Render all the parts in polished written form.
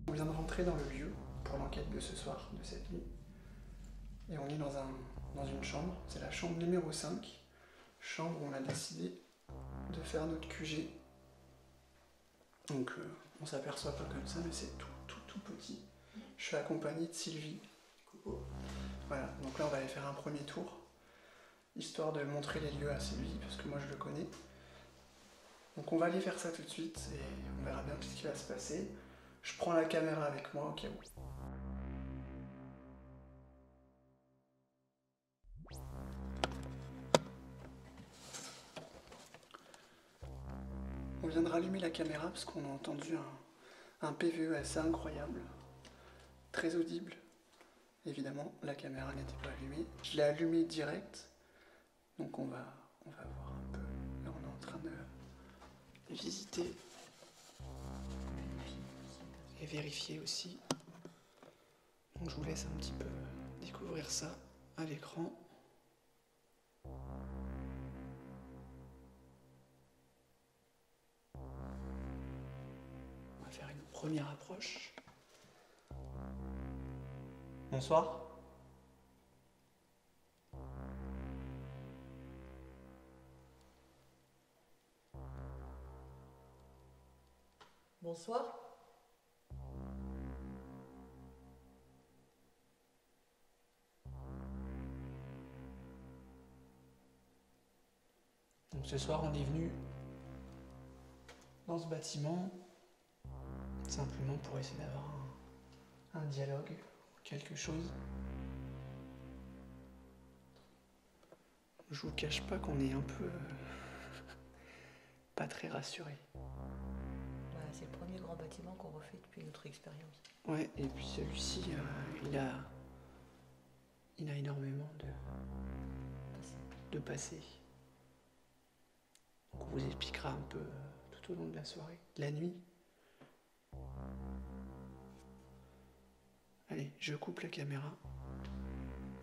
On vient de rentrer dans le lieu pour l'enquête de ce soir, de cette nuit. Et on est dans une chambre, c'est la chambre numéro 5, chambre où on a décidé de faire notre QG. Donc on s'aperçoit pas comme ça, mais c'est tout petit. Je suis accompagné de Sylvie. Coucou. Voilà, donc là on va aller faire un premier tour, histoire de montrer les lieux à Sylvie, parce que moi je le connais. Donc on va aller faire ça tout de suite, et on verra bien ce qui va se passer. Je prends la caméra avec moi au cas où. On vient de rallumer la caméra parce qu'on a entendu un PVE assez incroyable, très audible. Évidemment, la caméra n'était pas allumée. Je l'ai allumée direct, donc on va voir un peu. Là, on est en train de visiter et vérifier aussi. Donc je vous laisse un petit peu découvrir ça à l'écran. On va faire une première approche. Bonsoir. Bonsoir. Donc ce soir, on est venu dans ce bâtiment simplement pour essayer d'avoir un dialogue, quelque chose. Je vous cache pas qu'on est un peu pas très rassuré. C'est le premier grand bâtiment qu'on refait depuis notre expérience. Ouais, et puis celui-ci, il a énormément de passé. Donc on vous expliquera un peu tout au long de la soirée, la nuit. Allez, je coupe la caméra.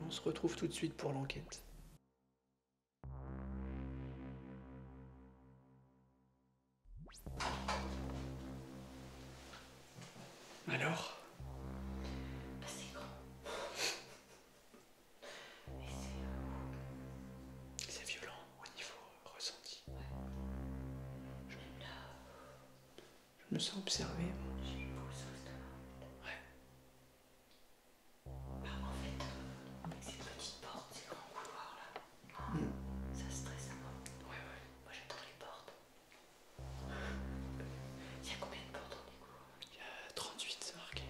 On se retrouve tout de suite pour l'enquête. Alors ? C'est grand. C'est violent au niveau ressenti. Ouais. Je me sens observé. J'ai une boule sous l'estomac. Ouais. En fait, avec ces petites portes, ces grands couloirs là, ça stresse à mort. Ouais. Moi j'attends les portes. Il y a combien de portes dans les couloirs? Il y a 38, c'est marqué.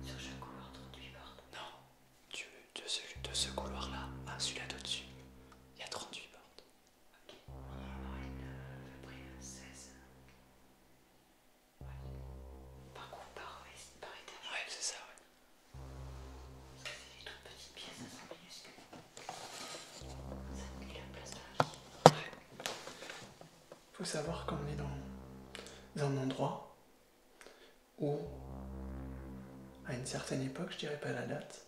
Sur chaque couloir, 38 portes. Non, de ce couloir-là à celui-là d'au-dessus, il y a 38 portes. Ok. On en a à peu près 16. Ouais. Par étage. Ouais, c'est ça, ouais. Parce que c'est des toutes petites pièces, elles sont minuscules. Ça te met la place de la vie. Faut savoir qu'on est dans un endroit où, à une certaine époque, je dirais pas la date,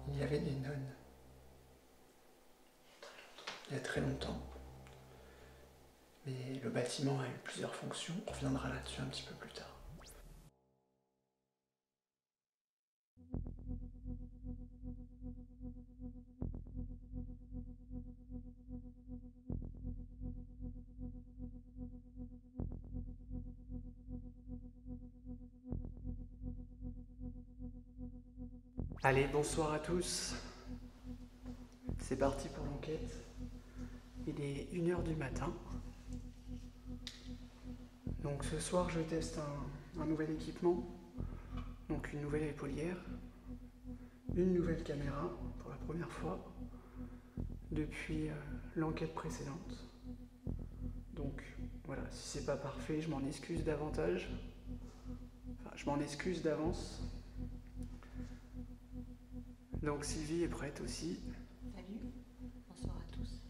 il y avait des nonnes. Il y a très longtemps. Mais le bâtiment a eu plusieurs fonctions, on reviendra là-dessus un petit peu plus tard. Allez, bonsoir à tous. C'est parti pour l'enquête. Il est 1h du matin. Donc ce soir, je teste un nouvel équipement. Donc une nouvelle épaulière. Une nouvelle caméra pour la première fois depuis l'enquête précédente. Donc voilà, si c'est pas parfait, je m'en excuse davantage. Enfin, je m'en excuse d'avance. Donc Sylvie est prête aussi. Salut. Bonsoir à tous.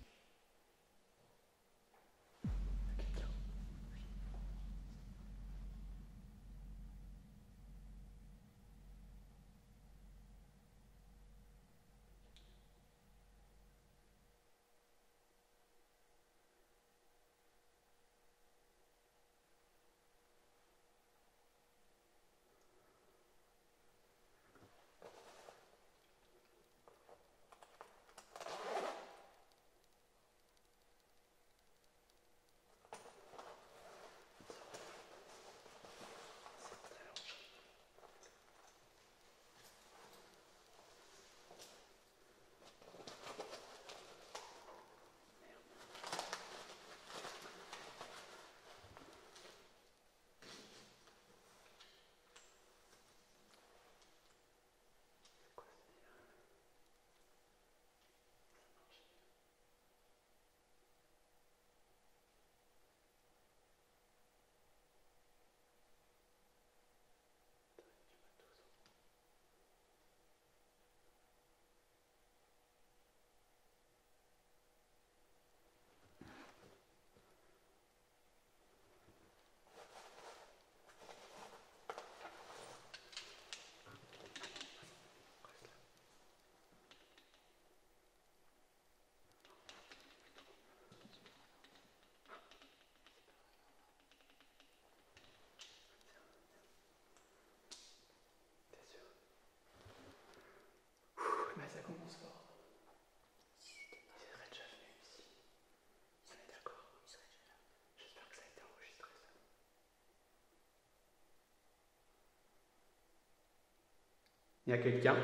Il y a quelqu'un?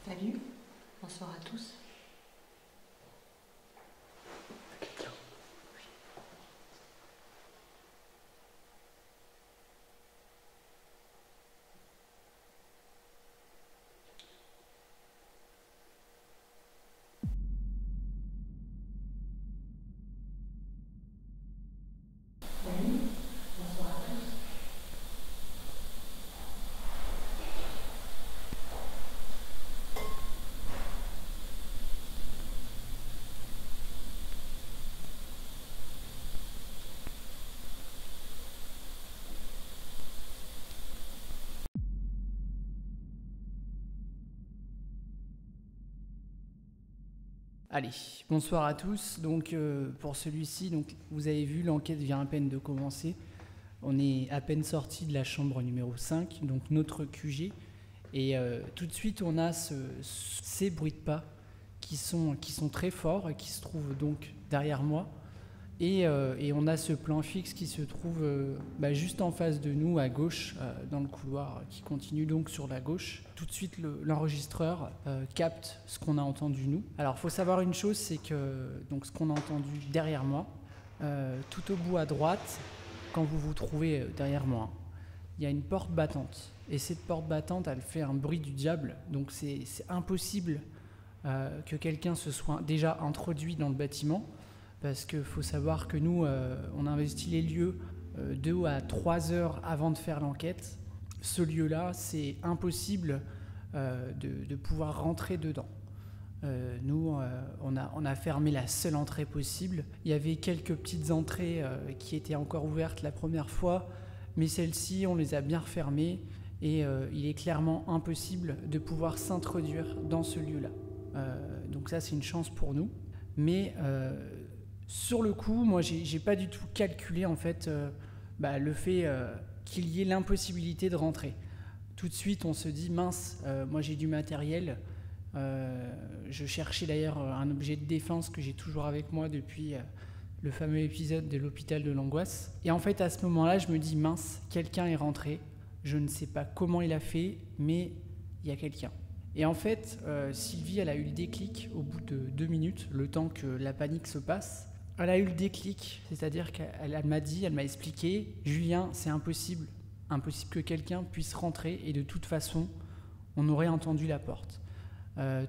Salut, bonsoir à tous. Allez, bonsoir à tous. Donc pour celui-ci, donc vous avez vu, l'enquête vient à peine de commencer. On est à peine sorti de la chambre numéro 5, donc notre QG. Et tout de suite, on a ces bruits de pas qui sont très forts et qui se trouvent donc derrière moi. Et on a ce plan fixe qui se trouve juste en face de nous, à gauche, dans le couloir, qui continue donc sur la gauche. Tout de suite, l'enregistreur capte ce qu'on a entendu nous. Alors, il faut savoir une chose, c'est que donc, ce qu'on a entendu derrière moi, tout au bout à droite, quand vous vous trouvez derrière moi, il y a une porte battante. Et cette porte battante, elle fait un bruit du diable. Donc, c'est impossible que quelqu'un se soit déjà introduit dans le bâtiment. Parce qu'il faut savoir que nous, on investit les lieux 2 à 3 heures avant de faire l'enquête. Ce lieu-là, c'est impossible de pouvoir rentrer dedans. Nous, on a fermé la seule entrée possible. Il y avait quelques petites entrées qui étaient encore ouvertes la première fois, mais celles-ci, on les a bien refermées et il est clairement impossible de pouvoir s'introduire dans ce lieu-là. Donc ça, c'est une chance pour nous. Mais sur le coup, moi, j'ai pas du tout calculé en fait le fait qu'il y ait l'impossibilité de rentrer. Tout de suite, on se dit mince, moi j'ai du matériel. Je cherchais d'ailleurs un objet de défense que j'ai toujours avec moi depuis le fameux épisode de l'hôpital de l'angoisse. Et en fait, à ce moment-là, je me dis mince, quelqu'un est rentré. Je ne sais pas comment il a fait, mais il y a quelqu'un. Et en fait, Sylvie, elle a eu le déclic au bout de 2 minutes, le temps que la panique se passe. Elle a eu le déclic, c'est-à-dire qu'elle m'a expliqué, Julien, c'est impossible que quelqu'un puisse rentrer et de toute façon, on aurait entendu la porte.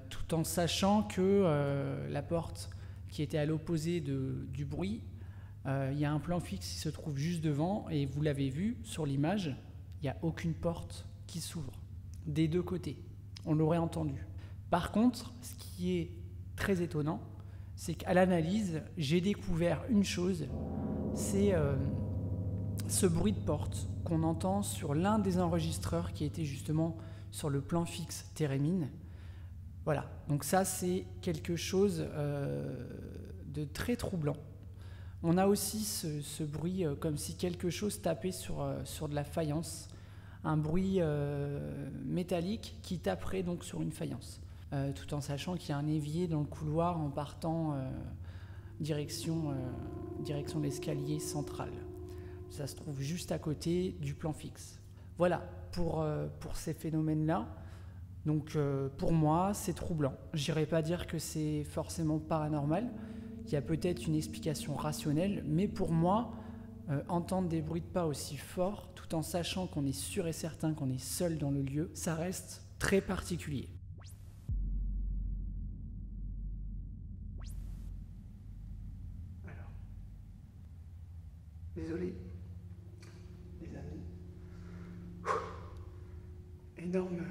Tout en sachant que la porte qui était à l'opposé du bruit, il y a un plan fixe qui se trouve juste devant et vous l'avez vu sur l'image, il n'y a aucune porte qui s'ouvre des 2 côtés. On l'aurait entendu. Par contre, ce qui est très étonnant, c'est qu'à l'analyse, j'ai découvert une chose, c'est ce bruit de porte qu'on entend sur l'un des enregistreurs qui était justement sur le plan fixe Térémine. Voilà, donc ça c'est quelque chose de très troublant. On a aussi ce bruit comme si quelque chose tapait sur de la faïence, un bruit métallique qui taperait donc sur une faïence. Tout en sachant qu'il y a un évier dans le couloir en partant direction l'escalier central. Ça se trouve juste à côté du plan fixe. Voilà pour ces phénomènes-là. Donc pour moi, c'est troublant. J'irai pas dire que c'est forcément paranormal. Il y a peut-être une explication rationnelle, mais pour moi, entendre des bruits de pas aussi forts, tout en sachant qu'on est sûr et certain qu'on est seul dans le lieu, ça reste très particulier. Désolé, les amis. Énorme.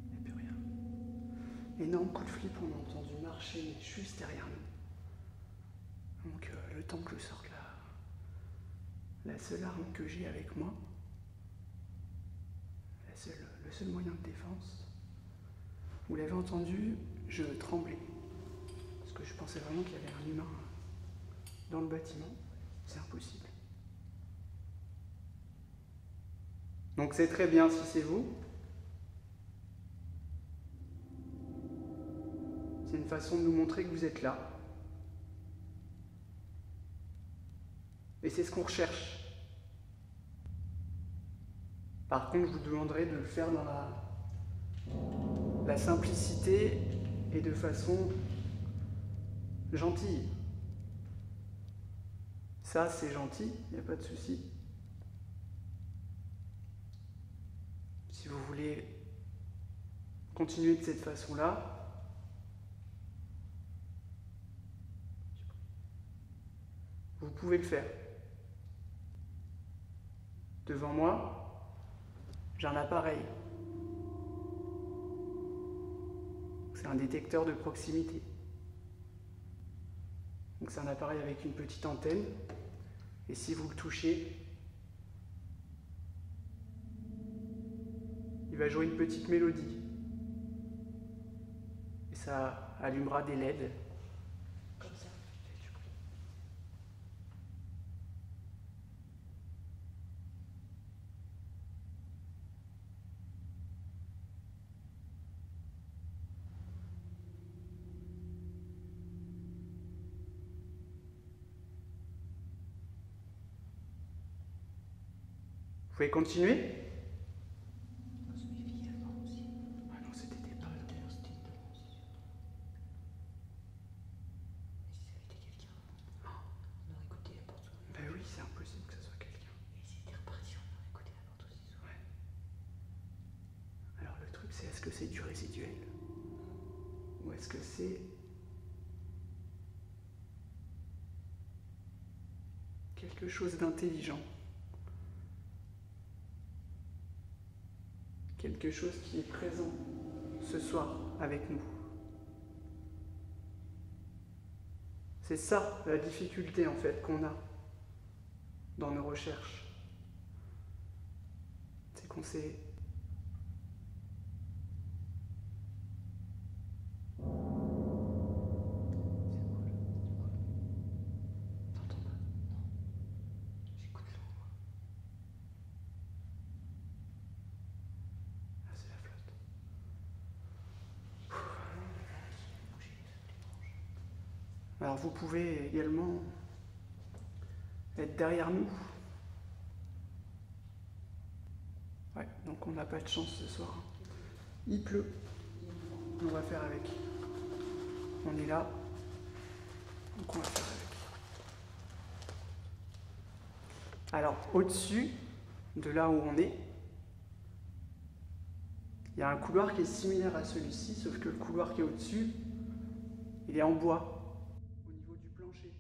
Il n'y a plus rien. Énorme coup de flip, on a entendu marcher juste derrière nous. Donc le temps que je sorte la seule arme que j'ai avec moi, le seul moyen de défense, vous l'avez entendu, je tremblais. Parce que je pensais vraiment qu'il y avait un humain dans le bâtiment. C'est impossible. Donc c'est très bien si c'est vous. façon de nous montrer que vous êtes là. Et c'est ce qu'on recherche. Par contre, je vous demanderai de le faire dans la simplicité et de façon gentille. Ça, c'est gentil, il n'y a pas de souci. Si vous voulez continuer de cette façon-là, vous pouvez le faire. Devant moi, j'ai un appareil. C'est un détecteur de proximité. Donc c'est un appareil avec une petite antenne. Et si vous le touchez, il va jouer une petite mélodie. Et ça allumera des LED. Comme ça. Vous pouvez continuer? On se méfie avant aussi. Ah non, c'était des balles. D'ailleurs, c'était une balance, c'est sûr. Et si ça avait été quelqu'un, on aurait écouté la porte s'ouvrir. Ben oui, c'est impossible que ce soit quelqu'un. Et c'était reparti, on aurait écouté la porte aussi s'ouvrir. Alors le truc, c'est est-ce que c'est du résiduel? Ou est-ce que c'est quelque chose d'intelligent? Quelque chose qui est présent ce soir avec nous. C'est ça la difficulté en fait qu'on a dans nos recherches. C'est qu'on s'est... T'entends pas? Non. J'écoute l'eau, moi. Ah, c'est la flotte. Bouger les branches. Alors vous pouvez également être derrière nous. Ouais, donc on n'a pas de chance ce soir. Il pleut. On va faire avec. On est là. Donc on va faire avec. Alors au-dessus de là où on est, il y a un couloir qui est similaire à celui-ci, sauf que le couloir qui est au-dessus, il est en bois, au niveau du plancher.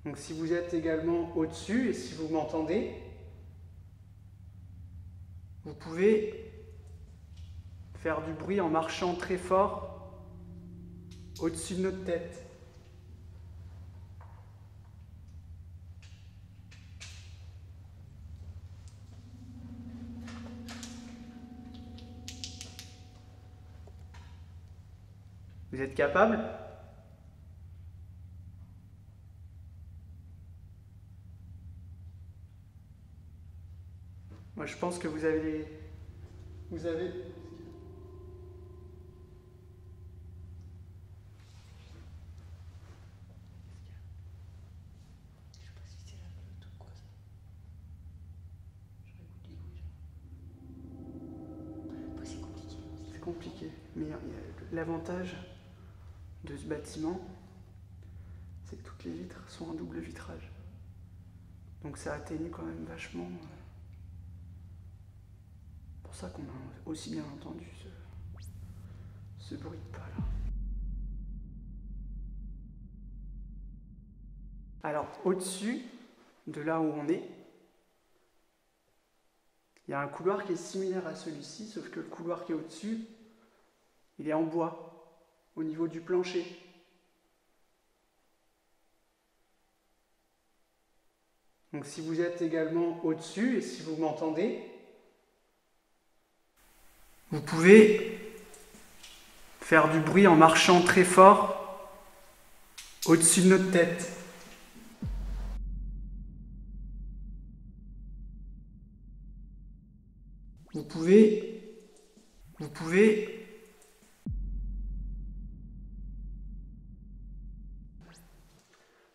Donc si vous êtes également au-dessus, et si vous m'entendez, vous pouvez faire du bruit en marchant très fort au-dessus de notre tête. Vous êtes capable? Moi, je pense que vous avez... Je sais pas si c'est la flotte ou quoi ça. Je réécoute les bruits, genre. Après, c'est compliqué. C'est compliqué, mais l'avantage de ce bâtiment, c'est que toutes les vitres sont en double vitrage. Donc ça atténue quand même vachement. C'est pour ça qu'on a aussi bien entendu ce bruit de pas là. Alors au-dessus de là où on est, il y a un couloir qui est similaire à celui-ci, sauf que le couloir qui est au-dessus, il est en bois, au niveau du plancher. Donc si vous êtes également au-dessus, et si vous m'entendez, vous pouvez faire du bruit en marchant très fort au-dessus de notre tête. Vous pouvez pouvez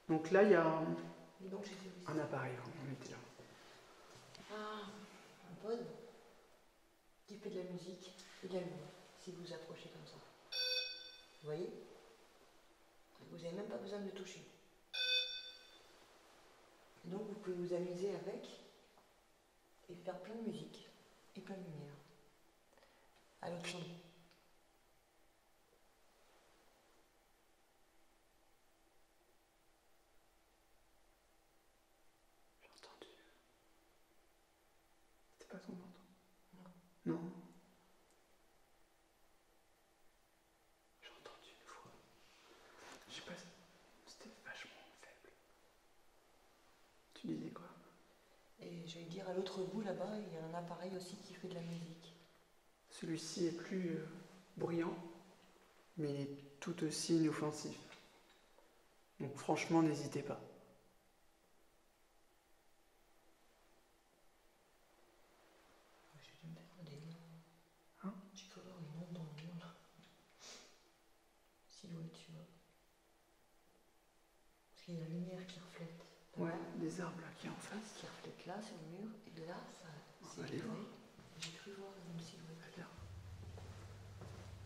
donc là il y a un appareil, on était là. Ah, un pod qui fait de la musique également, si vous approchez comme ça. Vous voyez? Vous n'avez même pas besoin de le toucher. Donc vous pouvez vous amuser avec et faire plein de musique et plein de lumière. À l'autre son. J'ai entendu. C'est pas ce qu'on entend? Non. J'ai entendu une voix. Je sais pas, c'était vachement faible. Tu disais quoi? Et je vais dire à l'autre bout là-bas, il y a un appareil aussi qui fait de la musique. Celui-ci est plus bruyant, mais il est tout aussi inoffensif. Donc franchement, n'hésitez pas. Je vais me faire des noms. Hein? Tu peux voir les noms dans le monde. Silhouette, tu vois. Parce qu'il y a la lumière qui reflète. Ouais, des arbres là qui est en face. Qui reflète là sur le mur, et de là, ça On va aller voir. J'ai cru voir une silhouette.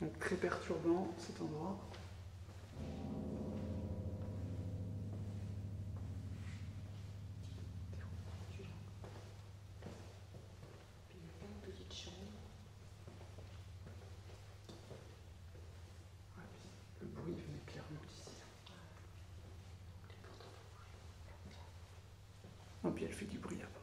Donc très perturbant cet endroit. Puis il y a plein de petites chambres. Ouais, le bruit venait clairement d'ici. Oh, puis elle fait du bruit à la porte.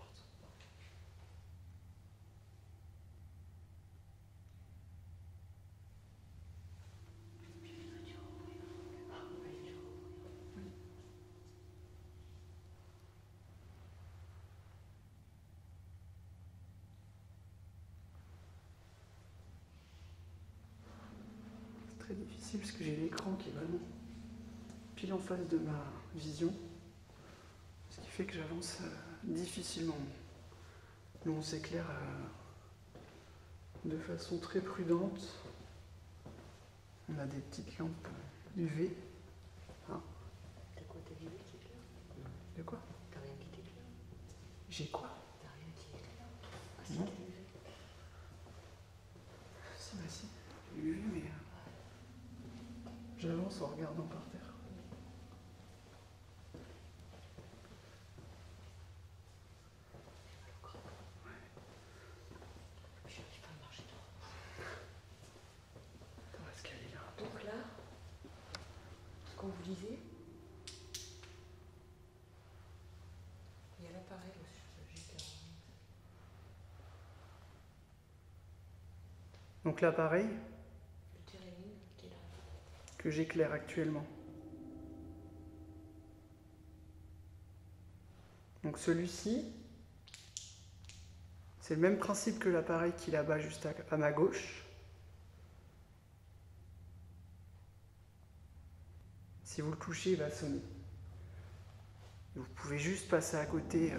C'est très difficile parce que j'ai l'écran qui est vraiment pile en face de ma vision. Ce qui fait que j'avance difficilement. Nous on s'éclaire de façon très prudente. On a des petites lampes UV. Hein? T'as quoi? T'as vu qui éclaire? De quoi? T'as rien qui t'éclaire? J'ai quoi? T'as rien qui éclaire? Ah si, Non. t'as vu. Si, bah si. J'ai UV, mais j'avance en regardant par terre. J'arrive pas à marcher droit. Attends, est-ce qu'elle est là? Donc là, ce qu'on vous disait, il y a l'appareil aussi, juste là. Donc l'appareil Le térémine qui est là. que j'éclaire actuellement. Donc celui-ci, c'est le même principe que l'appareil qui est là-bas juste à ma gauche. Si vous le touchez, il va sonner. Vous pouvez juste passer à côté,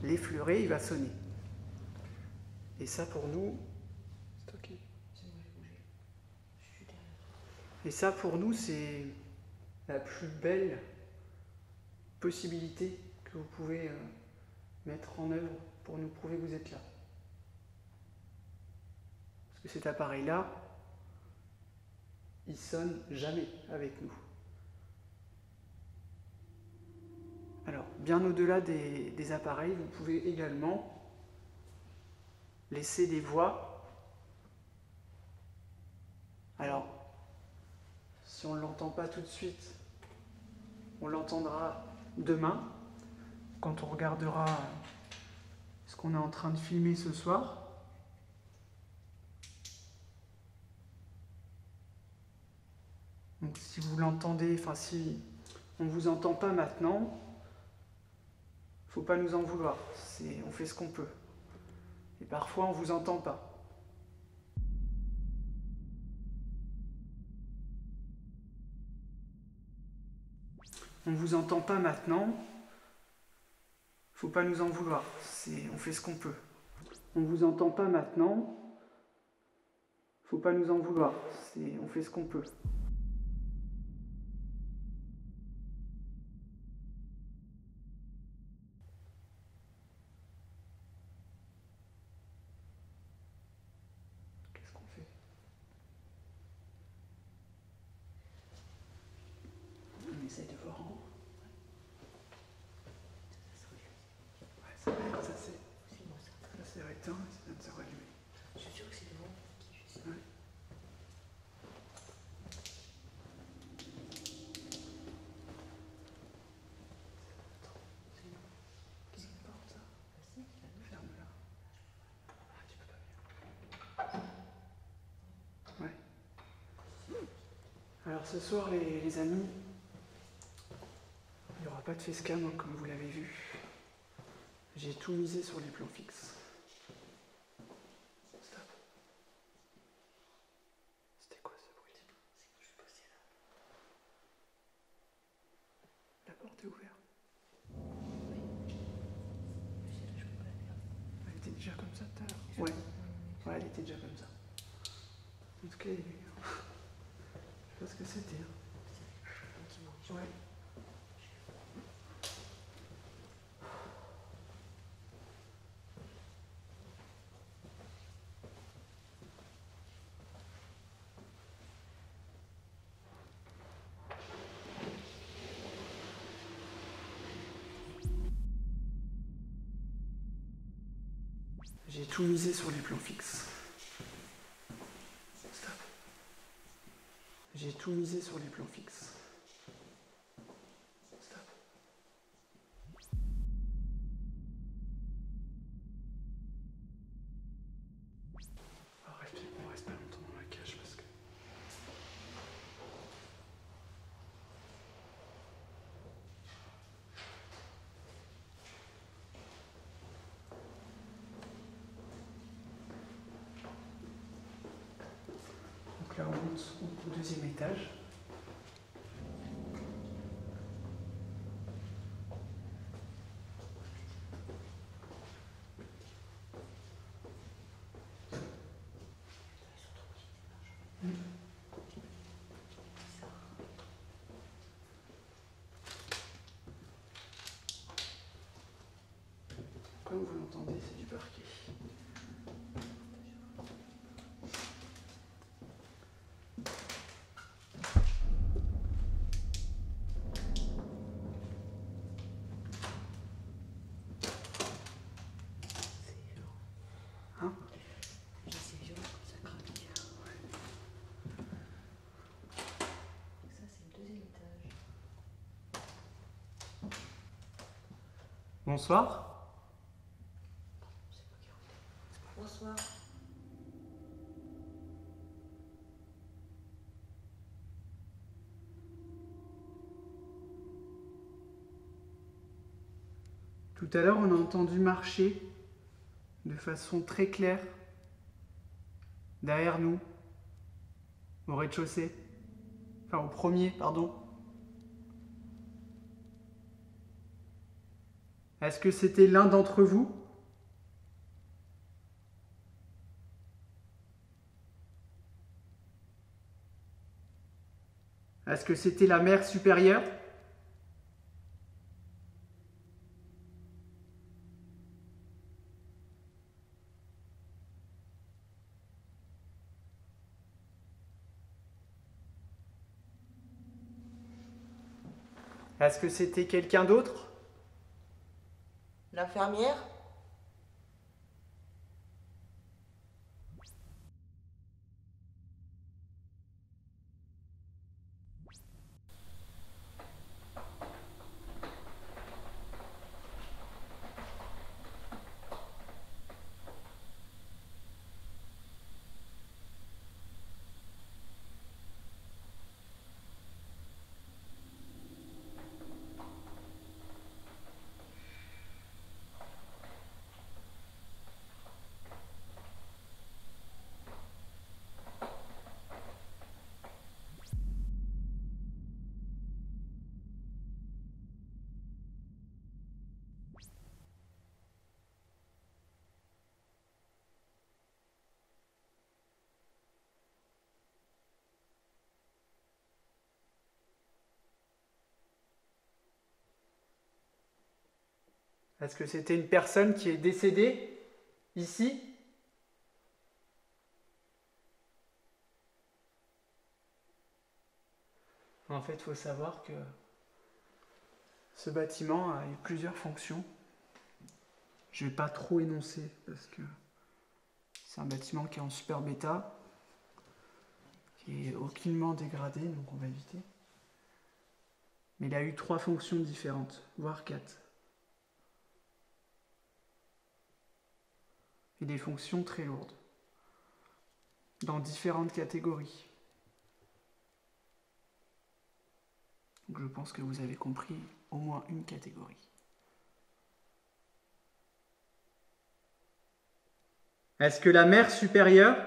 l'effleurer, il va sonner. Et ça pour nous, c'est ok. C'est moi, j'ai bougé. Je suis derrière. Et ça pour nous, c'est la plus belle possibilité que vous pouvez mettre en œuvre pour nous prouver que vous êtes là. Parce que cet appareil-là, il sonne jamais avec nous. Alors, bien au-delà des appareils, vous pouvez également laisser des voix. Alors, si on ne l'entend pas tout de suite, on l'entendra demain, quand on regardera ce qu'on est en train de filmer ce soir. Donc si vous l'entendez, enfin si on ne vous entend pas maintenant, faut pas nous en vouloir, on fait ce qu'on peut. Et parfois on vous entend pas. On ne vous entend pas maintenant, faut pas nous en vouloir, on fait ce qu'on peut. On ne vous entend pas maintenant, Faut pas nous en vouloir, on fait ce qu'on peut. Qu'est-ce qu'on fait? On essaye de voir en haut. Ouais, ça s'est éteint, ça vient de se rallumer. Je suis sûre que c'est le vent qui fait ça. Ouais. Qu'est-ce qu'il porte ça? Ferme-la. Ah, tu peux pas mieux. Ouais. Alors ce soir, les amis, il n'y aura pas de facecam, hein, comme vous l'avez vu. J'ai tout misé sur les plans fixes. Stop. C'était quoi ce bruit? C'est quand je suis passé là. La porte est ouverte. Oui. Je peux pas la faire. Elle était déjà comme ça tout à l'heure. Ouais. Ouais, elle était déjà comme ça. En tout cas, je sais pas ce que c'était. Un petit bruit. Ouais. J'ai tout misé sur les plans fixes. Stop. J'ai tout misé sur les plans fixes. Stop. On reste pas longtemps dans la cage parce que... Donc là on monte au deuxième étage. Comme vous l'entendez, c'est du parquet. C'est violent. Hein? C'est violent comme ça craque. Ça c'est le deuxième étage. Bonsoir. C'est moi qui rentre. Bonsoir. Tout à l'heure, on a entendu marcher de façon très claire derrière nous, au rez-de-chaussée, enfin au premier, pardon. Est-ce que c'était l'un d'entre vous? Est-ce que c'était la mère supérieure? Est-ce que c'était quelqu'un d'autre? L'infirmière? Est-ce que c'était une personne qui est décédée ici? En fait, il faut savoir que ce bâtiment a eu plusieurs fonctions. Je ne vais pas trop énoncer parce que c'est un bâtiment qui est en superbe état, qui est aucunement dégradé, donc on va éviter. Mais il a eu 3 fonctions différentes, voire 4. Et des fonctions très lourdes, dans différentes catégories. Donc je pense que vous avez compris au moins une catégorie. Est-ce que la mer supérieure...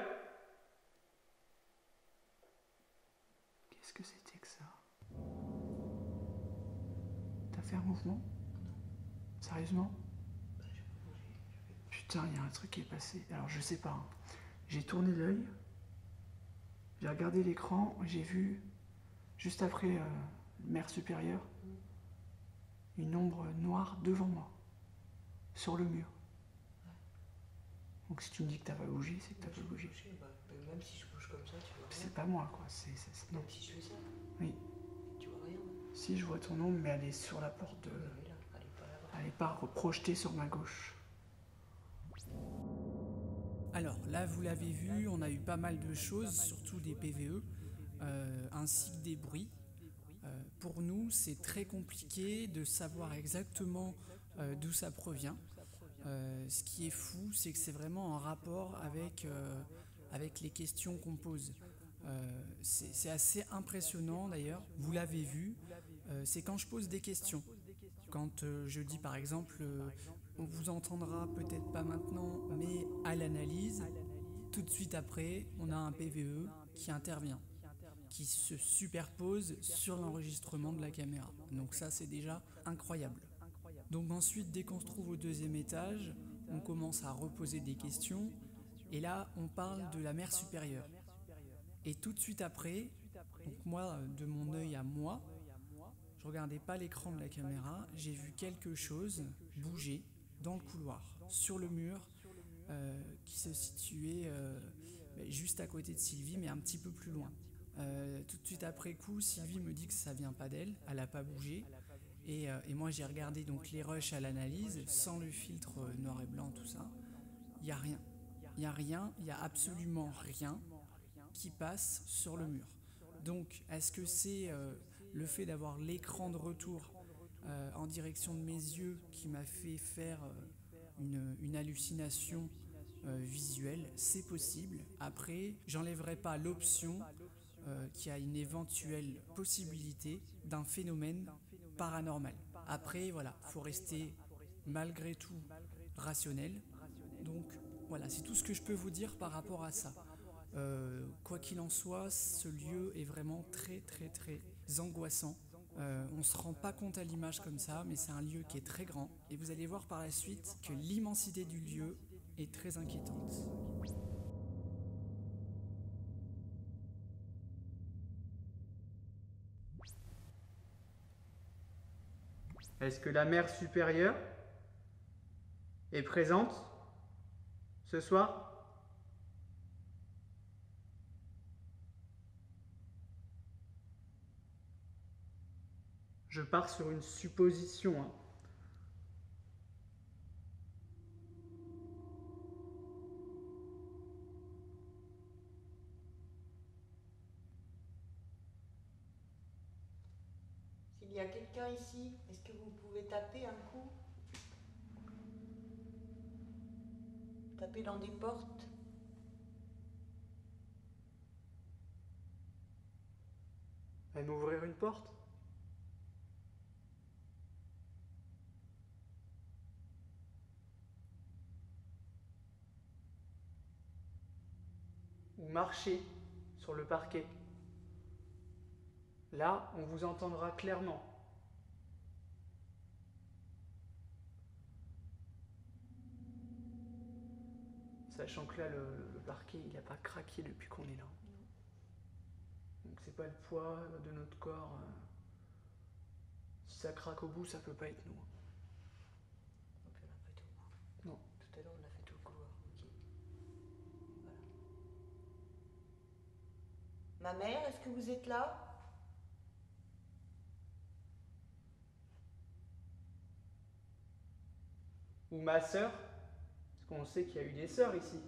Qu'est-ce que c'était que ça? T'as fait un mouvement? Sérieusement? Putain, il y a un truc qui est passé. Alors je sais pas. J'ai tourné l'œil, j'ai regardé l'écran, j'ai vu, juste après mer supérieure, une ombre noire devant moi, sur le mur. Donc si tu me dis que t'as pas bougé, c'est que t'as pas bougé. Même si je bouge comme ça, tu vois rien. C'est pas moi, quoi. Non. Même si je fais ça, Oui. tu vois rien. Si, je vois ton ombre, mais elle est sur la porte de... Elle est là, elle est pas là-bas. Elle est pas projetée sur ma gauche. Alors là, vous l'avez vu, on a eu pas mal de choses, surtout des PVE, ainsi que des bruits. Pour nous, c'est très compliqué de savoir exactement d'où ça provient. Ce qui est fou, c'est que c'est vraiment en rapport avec les questions qu'on pose. C'est assez impressionnant d'ailleurs, vous l'avez vu, c'est quand je pose des questions. Quand je dis par exemple, on vous entendra peut-être pas maintenant, mais à l'analyse, tout de suite après, on a un PVE qui intervient, qui se superpose sur l'enregistrement de la caméra. Donc ça, c'est déjà incroyable. Donc ensuite, dès qu'on se trouve au 2e étage, on commence à reposer des questions, et là, on parle de la mer supérieure. Et tout de suite après, donc moi, de mon œil à moi, je regardais pas l'écran de la caméra, j'ai vu quelque chose bouger dans le couloir, sur le mur, qui se situait juste à côté de Sylvie, mais un petit peu plus loin. Tout de suite après coup, Sylvie me dit que ça vient pas d'elle, elle a pas bougé. Et moi j'ai regardé donc les rushs à l'analyse, sans le filtre noir et blanc, tout ça. Il n'y a rien. Il n'y a rien, il n'y a absolument rien qui passe sur le mur. Donc est-ce que c'est le fait d'avoir l'écran de retour en direction de mes yeux qui m'a fait faire une hallucination visuelle? C'est possible. Après, j'enlèverai pas l'option qu'il y a une éventuelle possibilité d'un phénomène paranormal. Après, voilà, faut rester malgré tout rationnel. Donc voilà, c'est tout ce que je peux vous dire par rapport à ça. Quoi qu'il en soit, ce lieu est vraiment très très très angoissant. On ne se rend pas compte à l'image comme ça, mais c'est un lieu qui est très grand. Et vous allez voir par la suite que l'immensité du lieu est très inquiétante. Est-ce que la mer supérieure est présente ce soir? Je pars sur une supposition. S'il y a quelqu'un ici, est-ce que vous pouvez taper un coup? Taper dans des portes? Elle m'ouvrir une porte? Ou marcher sur le parquet? Là, on vous entendra clairement. Sachant que là, le parquet, il n'a pas craqué depuis qu'on est là. Donc c'est pas le poids de notre corps. Si ça craque au bout, ça peut pas être nous. Ma mère, est-ce que vous êtes là? Ou ma sœur, parce qu'on sait qu'il y a eu des sœurs ici.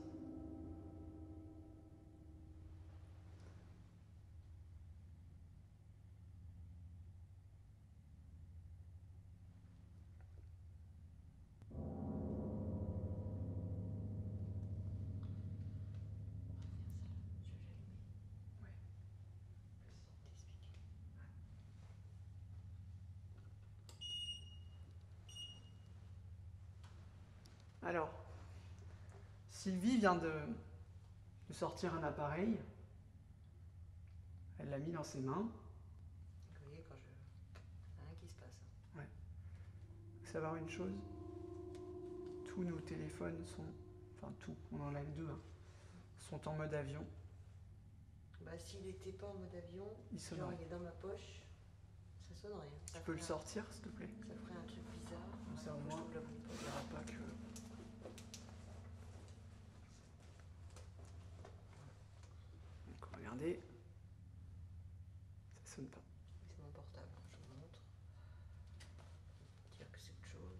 Alors, Sylvie vient de sortir un appareil. Elle l'a mis dans ses mains. Vous voyez, quand je... rien qui se passe. Ouais. Faut savoir une chose, tous nos téléphones sont, enfin tout, on en a que deux, hein, sont en mode avion. Bah s'il n'était pas en mode avion, Il sonne genre rien. il est dans ma poche, ça sonne rien. Tu peux le sortir, s'il te plaît? Ça ferait un truc bizarre. Comme ça, au moins, Je trouve la bonne on poche. ne verra pas que... Donc, regardez. Ça sonne pas. C'est mon portable, je vous montre. Dire que c'est autre chose.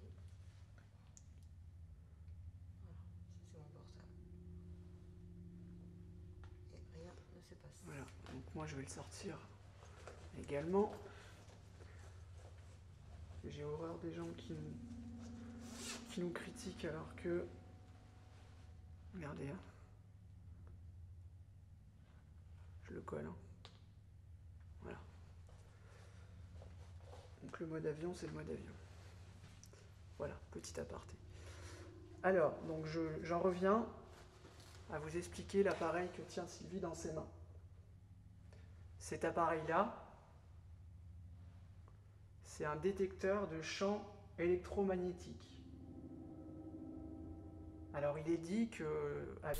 Voilà, ça c'est mon portable. Et rien ne se passe. Voilà, donc moi je vais le sortir également. J'ai horreur des gens qui nous critiquent alors que... Regardez, hein. Je le colle, hein. Voilà. Donc le mode avion, c'est le mode avion. Voilà, petit aparté. Alors, donc j'en reviens à vous expliquer l'appareil que tient Sylvie dans ses mains. Cet appareil-là, c'est un détecteur de champs électromagnétiques. Alors il est dit que avec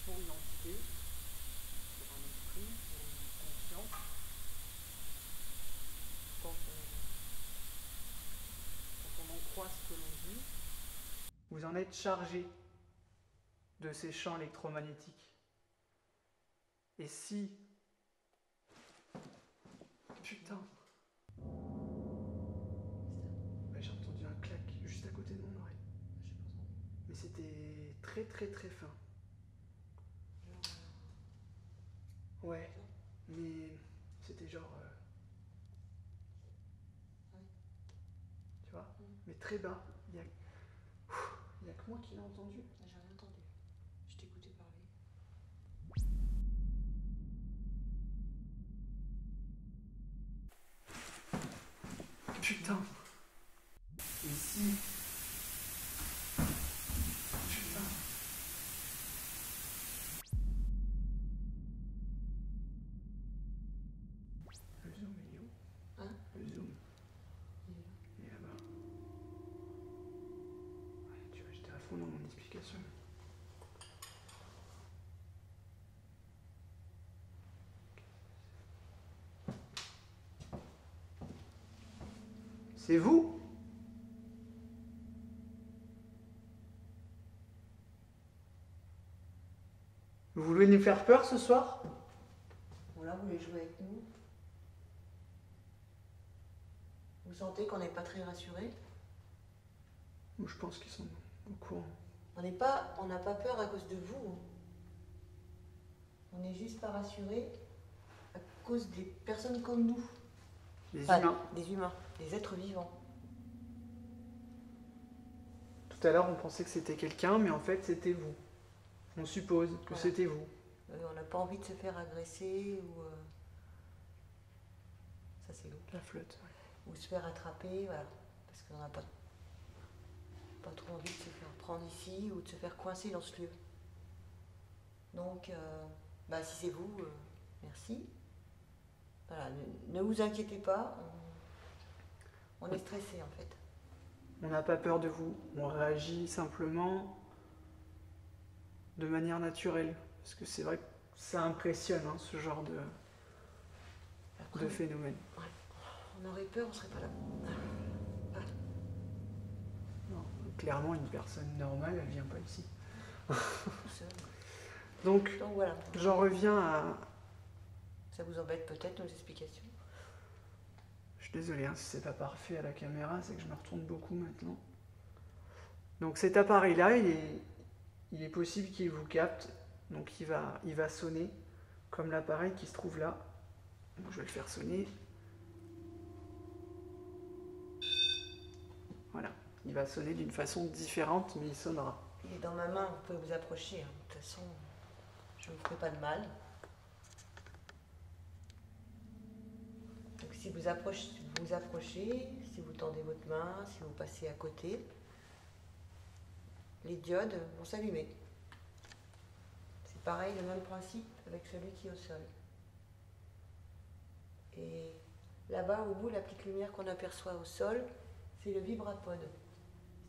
pour une entité, pour un esprit, pour une conscience, quand on en croit ce que l'on dit, vous en êtes chargé de ces champs électromagnétiques. Et si... Putain. Ouais, j'ai entendu un clac juste à côté de mon oreille. Je sais pas trop. Mais c'était très très très fin. Ouais, mais c'était genre... Ouais. Tu vois? Mais très bas. Il y a que moi qui l'ai entendu. J'ai rien entendu. Je t'écoutais parler. Putain. Et si... Putain. Le zoom, il est où? Hein? Le zoom, Il est là. il est là-bas. Ouais, tu vois, j'étais à fond dans mon explication. C'est vous? Vous voulez nous faire peur ce soir? Voilà, vous voulez jouer avec nous? Vous sentez qu'on n'est pas très rassurés? Moi, je pense qu'ils sont au courant. On n'a pas peur à cause de vous. On n'est juste pas rassurés à cause des personnes comme nous. Les Enfin, humains. des humains, des êtres vivants. Tout à l'heure, on pensait que c'était quelqu'un, mais en fait, c'était vous. On suppose que Voilà. c'était vous. On n'a pas envie de se faire agresser ou... Ça c'est l'eau. La flotte. Ou se faire attraper, voilà. Parce qu'on n'a pas trop envie de se faire prendre ici ou de se faire coincer dans ce lieu. Donc, bah, si c'est vous, merci. Voilà, ne vous inquiétez pas, on est stressé en fait. On n'a pas peur de vous. On réagit simplement de manière naturelle. Parce que c'est vrai que ça impressionne, hein, ce genre de phénomène. On aurait peur, on serait pas là. Non, clairement, une personne normale, elle vient pas ici. Tout seul. Donc, Donc voilà. j'en reviens à... Ça vous embête peut-être nos explications? Je suis désolé, hein, si c'est pas parfait à la caméra, c'est que je me retourne beaucoup maintenant. Donc cet appareil-là, il est possible qu'il vous capte. Donc il va sonner comme l'appareil qui se trouve là. Donc, je vais le faire sonner. Voilà, il va sonner d'une façon différente, mais il sonnera. Il est dans ma main, vous pouvez vous approcher. Hein. De toute façon, je ne vous ferai pas de mal. Donc si vous approchez, si vous tendez votre main, si vous passez à côté, les diodes vont s'allumer. C'est pareil, le même principe avec celui qui est au sol. Et là-bas, au bout, la petite lumière qu'on aperçoit au sol, c'est le vibrapode.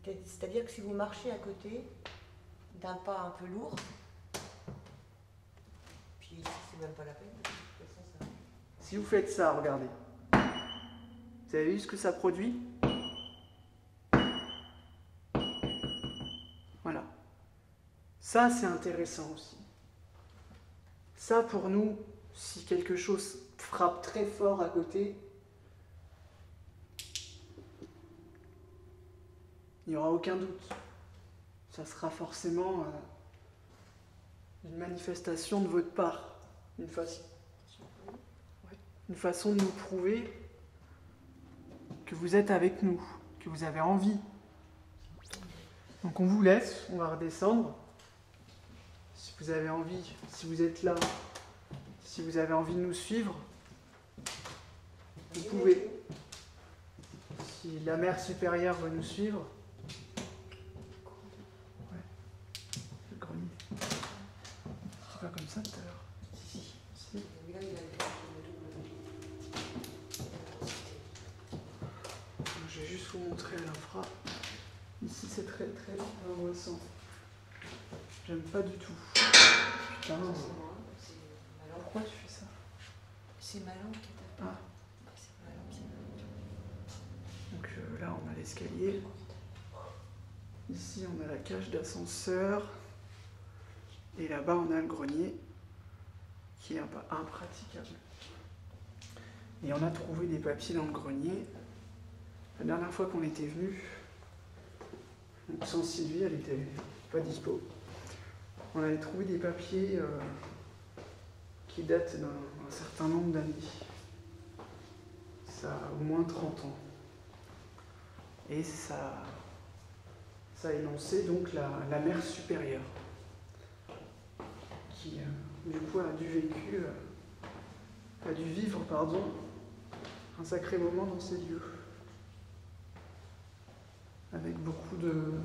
C'est-à-dire que si vous marchez à côté d'un pas un peu lourd, puis ici, c'est même pas la peine, de toute façon, ça... Si vous faites ça, regardez. Vous avez vu ce que ça produit? Voilà. Ça, c'est intéressant aussi. Ça, pour nous, si quelque chose frappe très fort à côté, il n'y aura aucun doute. Ça sera forcément une manifestation de votre part. Une façon de nous prouver que vous êtes avec nous, que vous avez envie. Donc on vous laisse, on va redescendre. Si vous avez envie, si vous êtes là, si vous avez envie de nous suivre, vous pouvez. Si la mère supérieure veut nous suivre, ouais, le grenier. C'est pas comme ça tout à l'heure. Si. Je vais juste vous montrer l'infra. Ici c'est très angoissant. J'aime pas du tout. Putain. Pourquoi tu fais ça? C'est ma lampe qui est Ah. C'est ma lampe. Donc là on a l'escalier. Ici on a la cage d'ascenseur. Et là-bas on a le grenier qui est impraticable. Et on a trouvé des papiers dans le grenier. La dernière fois qu'on était venu, donc sans Sylvie, elle était pas dispo. On avait trouvé des papiers qui datent d'un certain nombre d'années. Ça a au moins 30 ans. Et ça énonçait donc la mère supérieure, qui du coup a dû vivre un sacré moment dans ces lieux. Avec beaucoup de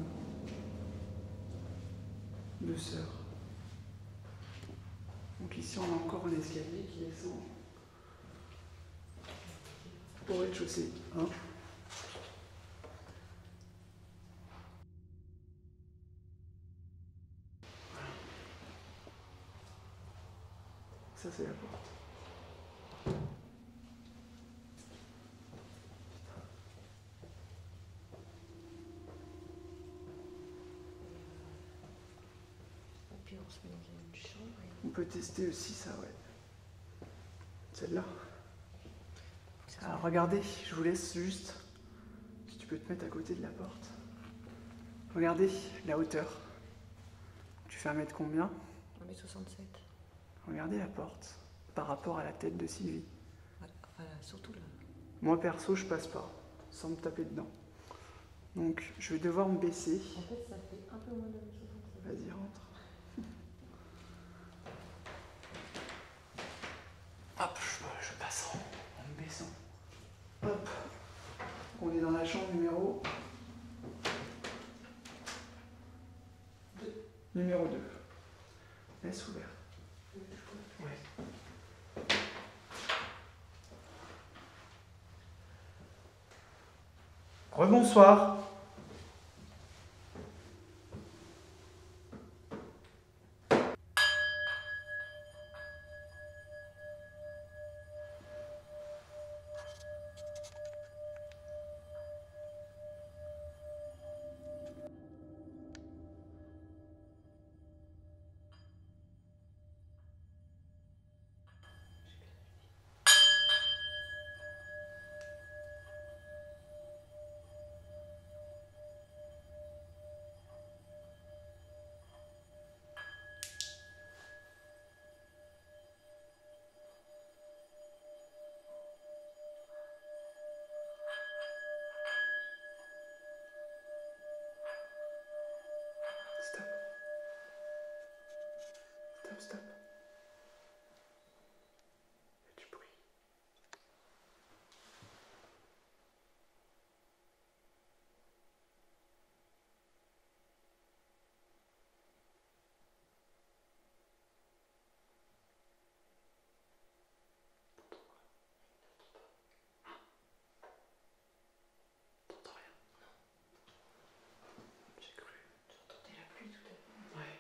sœurs. Donc ici on a encore un escalier qui descend au rez-de-chaussée. Hein, ça c'est la porte. Puis on se met dans une chambre. On peut tester aussi ça, ouais. Celle-là. Alors regardez, je vous laisse juste, si tu peux te mettre à côté de la porte. Regardez la hauteur. Tu fais 1 mètre combien? 1m67. Regardez la porte par rapport à la tête de Sylvie. Enfin, surtout là. Moi perso, je passe pas, sans me taper dedans. Donc je vais devoir me baisser. En fait, ça fait un peu moins de 1m67. Vas-y, rentre. Hop, je passe en me baissant. Hop. On est dans la chambre numéro 2. Numéro 2. Laisse ouvert. Ouais. Rebonsoir. stop. Il y a du bruit. T'entends rien? J'ai cru. J'entendais la pluie tout à l'heure. Ouais.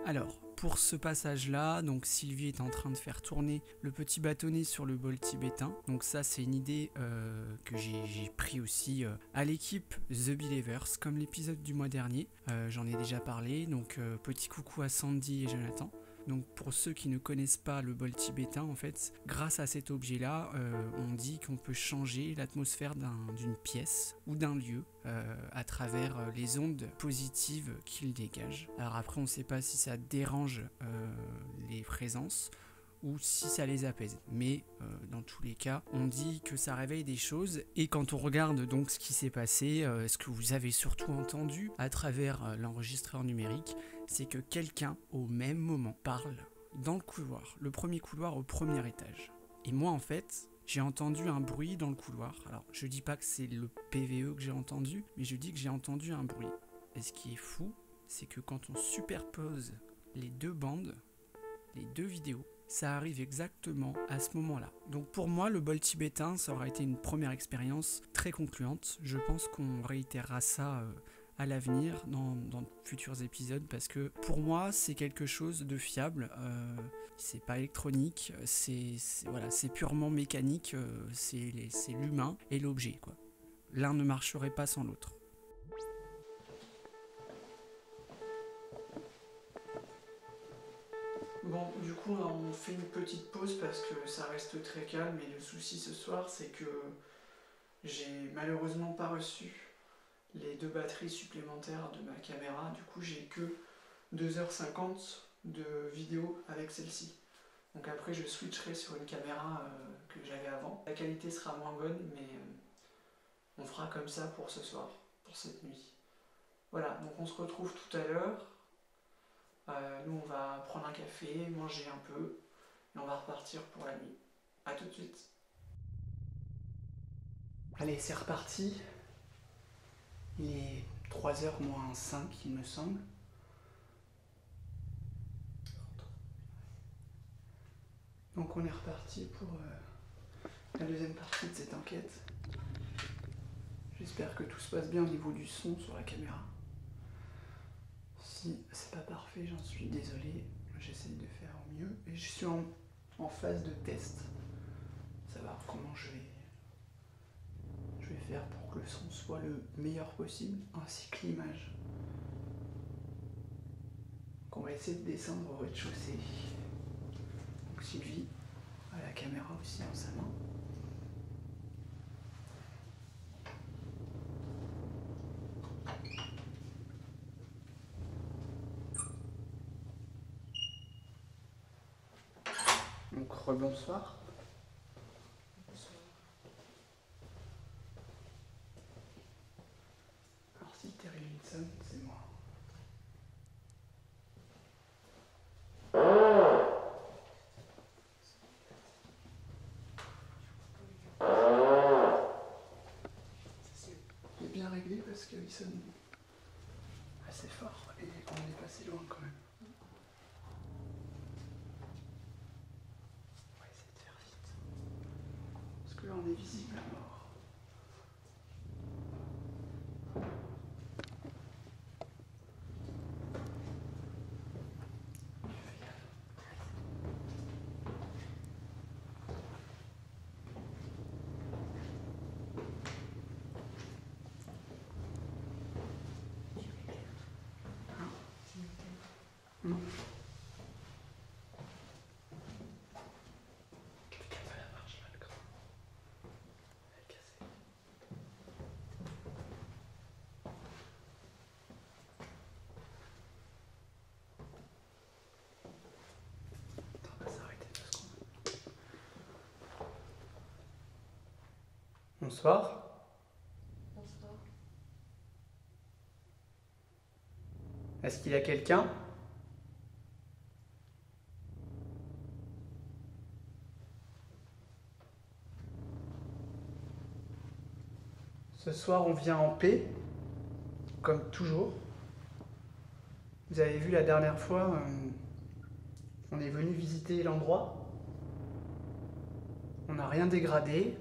Alors, pour ce passage-là, donc Sylvie est en train de faire tourner le petit bâtonnet sur le bol tibétain. Donc ça, c'est une idée que j'ai pris aussi à l'équipe The Believers, comme l'épisode du mois dernier. J'en ai déjà parlé, donc petit coucou à Sandy et Jonathan. Donc pour ceux qui ne connaissent pas le bol tibétain, en fait, grâce à cet objet-là, on dit qu'on peut changer l'atmosphère d'une pièce ou d'un lieu à travers les ondes positives qu'il dégage. Alors après, on ne sait pas si ça dérange les présences ou si ça les apaise. Mais dans tous les cas, on dit que ça réveille des choses. Et quand on regarde donc ce qui s'est passé, ce que vous avez surtout entendu à travers l'enregistreur numérique, c'est que quelqu'un au même moment parle dans le couloir, le premier couloir au premier étage. Et moi en fait, j'ai entendu un bruit dans le couloir. Alors je dis pas que c'est le PVE que j'ai entendu, mais je dis que j'ai entendu un bruit. Et ce qui est fou, c'est que quand on superpose les deux bandes, les deux vidéos, ça arrive exactement à ce moment-là. Donc pour moi, le bol tibétain, ça aura été une première expérience très concluante. Je pense qu'on réitérera ça à l'avenir dans de futurs épisodes parce que pour moi, c'est quelque chose de fiable. C'est pas électronique, c'est purement mécanique, c'est l'humain et l'objet, quoi. L'un ne marcherait pas sans l'autre. Bon, du coup, on fait une petite pause parce que ça reste très calme et le souci ce soir, c'est que j'ai malheureusement pas reçu les 2 batteries supplémentaires de ma caméra. Du coup, j'ai que 2h50 de vidéo avec celle-ci. Donc après, je switcherai sur une caméra que j'avais avant. La qualité sera moins bonne, mais on fera comme ça pour ce soir, pour cette nuit. Voilà, donc on se retrouve tout à l'heure. Nous on va prendre un café, manger un peu et on va repartir pour la nuit. A tout de suite. Allez, c'est reparti. Il est 3h moins 5 il me semble. Donc on est reparti pour la deuxième partie de cette enquête. J'espère que tout se passe bien au niveau du son sur la caméra. Si c'est pas parfait, j'en suis désolé. J'essaye de faire au mieux. Et je suis en phase de test. Savoir comment je vais faire pour que le son soit le meilleur possible, ainsi que l'image. Donc on va essayer de descendre au rez-de-chaussée. Donc Sylvie a la caméra aussi en sa main. Donc rebonsoir. Alors si Terry Linson, c'est moi. sonne assez fort et on est passé loin quand même. On va essayer de faire vite. Parce que là on est visible à mort. Non. Quelqu'un fait la marche là, le grand. Elle est cassée. Attends, on va s'arrêter 2 secondes. Bonsoir. Bonsoir. Est-ce qu'il y a quelqu'un? Ce soir, on vient en paix, comme toujours. Vous avez vu la dernière fois, on est venu visiter l'endroit. On n'a rien dégradé.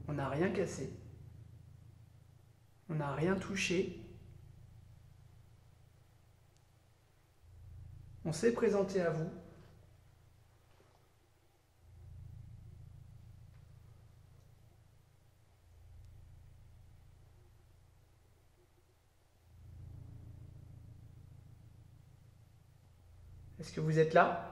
On n'a rien cassé. On n'a rien touché. On s'est présenté à vous. Est-ce que vous êtes là?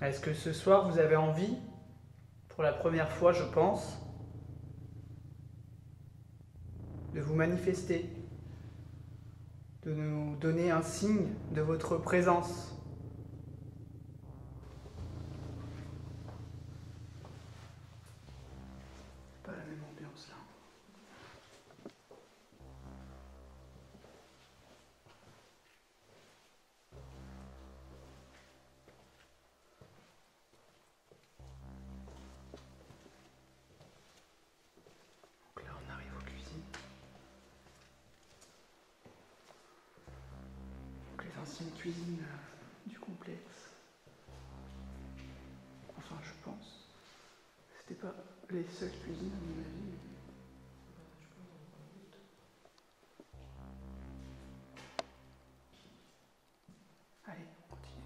Est-ce que ce soir vous avez envie, pour la première fois je pense, de vous manifester, de nous donner un signe de votre présence? Pas la même ambiance là. Donc là on arrive aux cuisines. Donc les anciennes cuisines du complexe. Enfin je pense. C'était pas les seules cuisines à mon avis. Allez, on continue.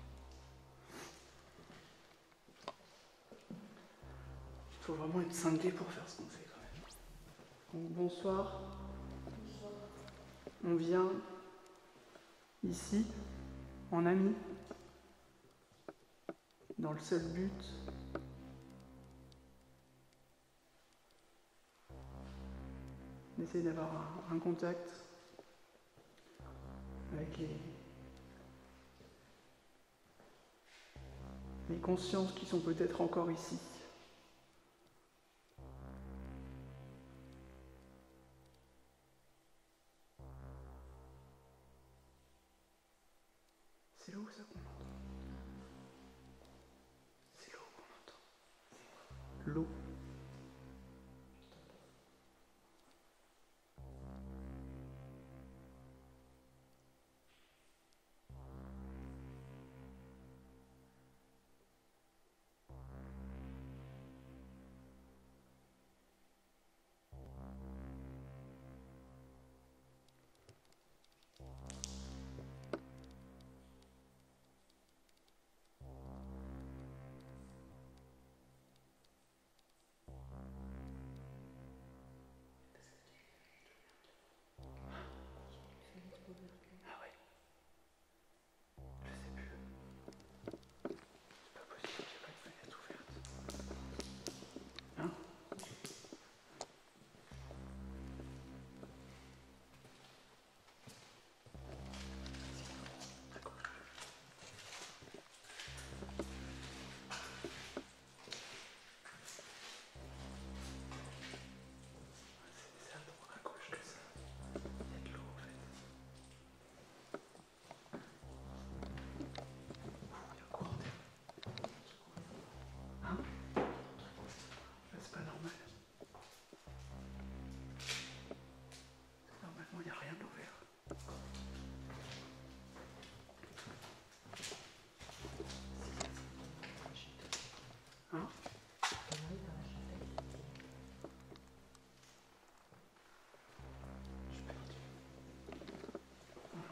Il faut vraiment être cinglé pour faire ce qu'on fait quand même. Donc, bonsoir. On vient ici en ami, dans le seul but d'essayer d'avoir un contact avec les consciences qui sont peut-être encore ici. C'est l'eau ça qu'on entend. C'est l'eau qu'on entend. L'eau.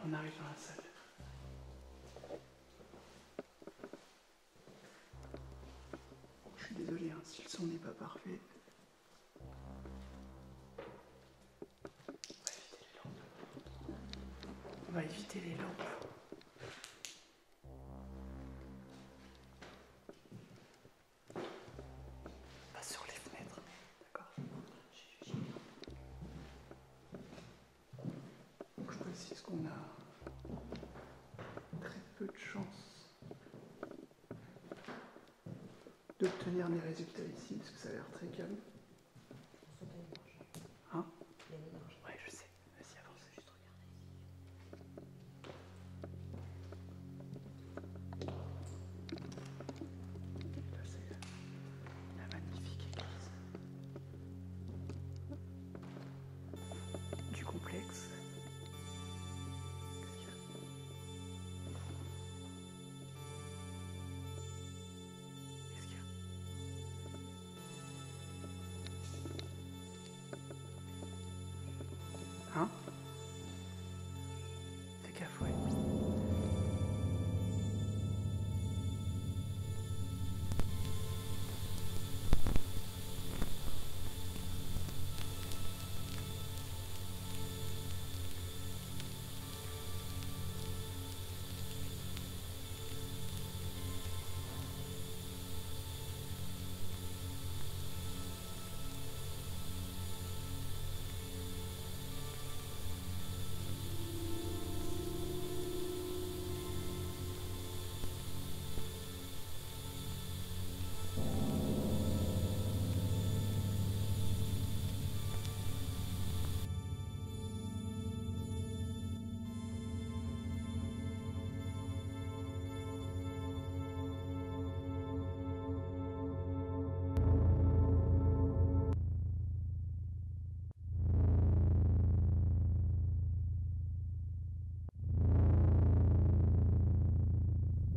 On arrive dans la salle. Je suis désolé hein, si le son n'est pas parfait. On va éviter les lampes. Pas sur les fenêtres, d'accord. Donc je précise qu'on a très peu de chance d'obtenir des résultats ici, parce que ça a l'air très calme. Hein? Ouais, je sais. Vas-y, avance. Juste regarder ici. Là, c'est la magnifique église du complexe. Qu'est-ce qu'il y a? Hein? Fais gaffe, ouais.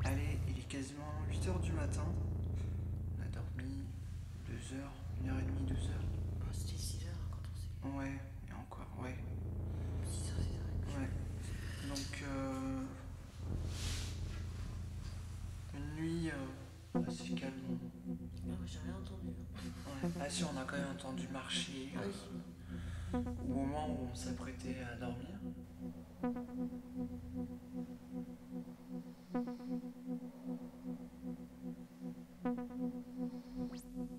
Allez, il est quasiment 8h du matin. On a dormi 2 heures, 1h30, 2 heures. Oh, c'était 6 heures quand on s'est. Ouais, et encore, ouais. 6 heures, 6 heures. Ouais. Donc, une nuit assez calme. Non, mais j'ai rien entendu. Ouais. Ah si, on a quand même entendu marcher Ah oui. au moment où on s'apprêtait à dormir.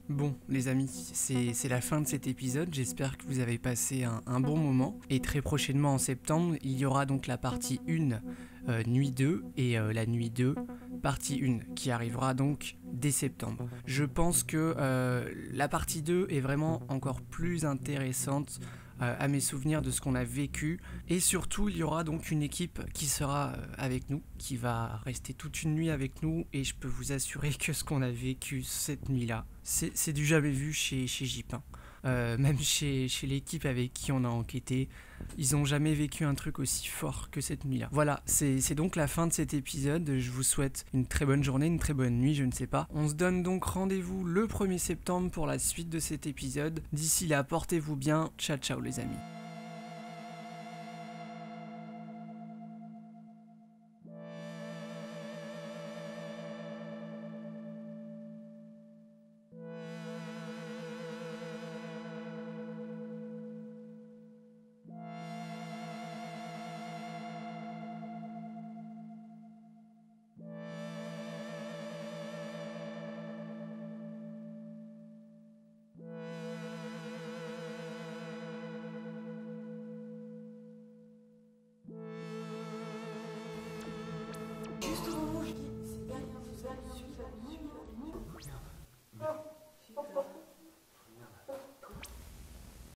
Bon, les amis, c'est la fin de cet épisode. J'espère que vous avez passé un bon moment. Et très prochainement, en septembre, il y aura donc la partie 1, nuit 2, et la nuit 2, partie 1, qui arrivera donc dès septembre. Je pense que la partie 2 est vraiment encore plus intéressante à mes souvenirs de ce qu'on a vécu. Et surtout, il y aura donc une équipe qui sera avec nous, qui va rester toute une nuit avec nous. Et je peux vous assurer que ce qu'on a vécu cette nuit-là, c'est du jamais vu chez Jipin. Même chez l'équipe avec qui on a enquêté, ils n'ont jamais vécu un truc aussi fort que cette nuit-là. Voilà, c'est donc la fin de cet épisode. Je vous souhaite une très bonne journée, une très bonne nuit, je ne sais pas. On se donne donc rendez-vous le 1er septembre pour la suite de cet épisode. D'ici là, portez-vous bien. Ciao, ciao les amis.